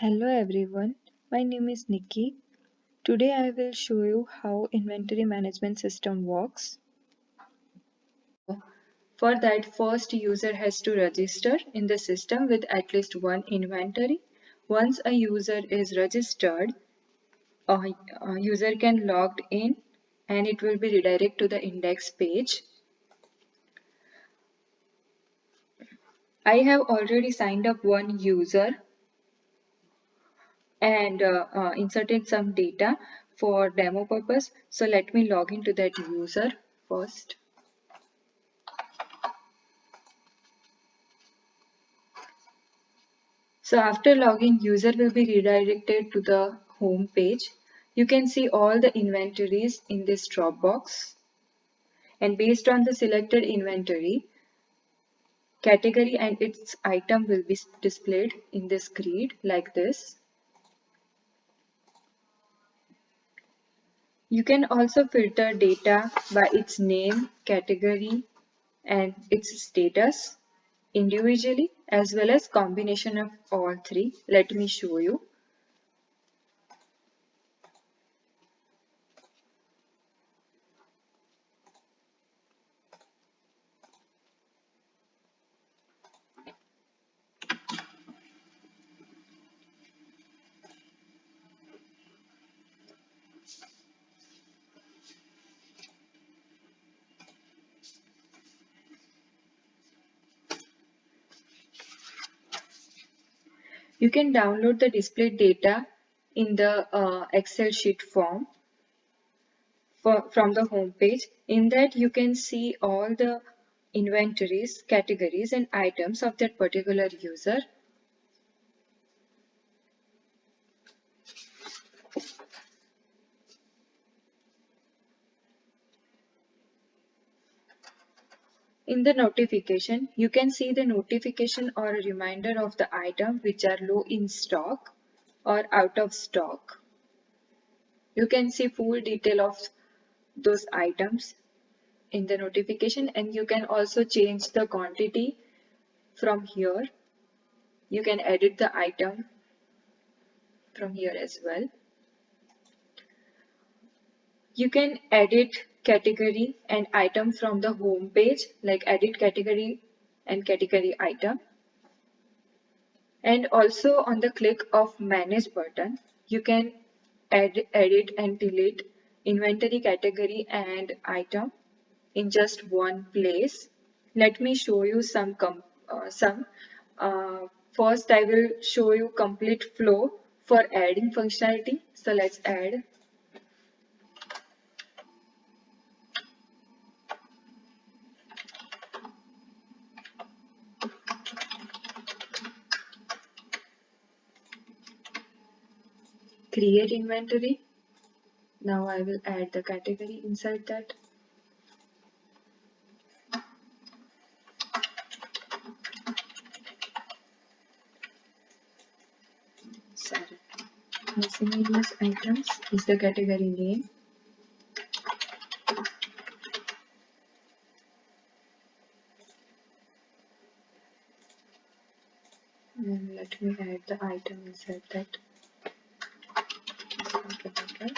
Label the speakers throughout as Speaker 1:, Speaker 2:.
Speaker 1: Hello everyone, my name is Nikki. Today I will show you how inventory management system works. For that, first user has to register in the system with at least one inventory. Once a user is registered, a user can log in and it will be redirected to the index page. I have already signed up one user and inserted some data for demo purpose. So let me log into that user first. So after login, user will be redirected to the home page. You can see all the inventories in this drop box. And based on the selected inventory, category and its item will be displayed in this grid like this. You can also filter data by its name, category, and its status individually as well as combination of all three. Let me show you. You can download the displayed data in the Excel sheet form from the home page. In that you can see all the inventories, categories and items of that particular user. In the notification, you can see the notification or a reminder of the item which are low in stock or out of stock. You can see full detail of those items in the notification, and you can also change the quantity from here. You can edit the item from here as well. You can edit category and item from the home page, like edit category and category item. And also on the click of manage button, you can edit and delete inventory category and item in just one place. Let me show you some. First, I will show you complete flow for adding functionality. So let's add. Create inventory. Now I will add the category inside that. Sorry. Miscellaneous items is the category name. And let me add the item inside that. Okay.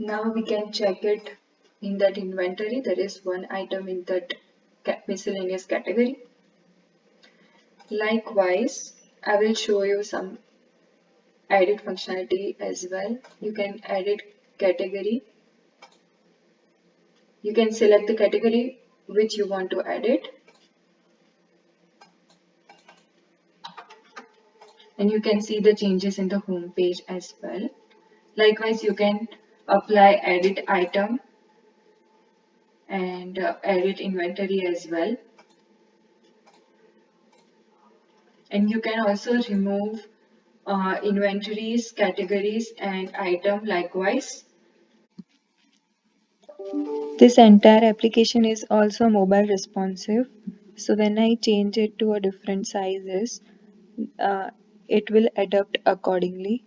Speaker 1: Now we can check it in that inventory. There is one item in that miscellaneous category. Likewise, I will show you some edit functionality as well. You can edit category. You can select the category which you want to edit. And you can see the changes in the home page as well. Likewise, you can apply edit item and edit inventory as well. And you can also remove inventories, categories, and item likewise. This entire application is also mobile responsive. So when I change it to a different sizes, uh, it will adapt accordingly.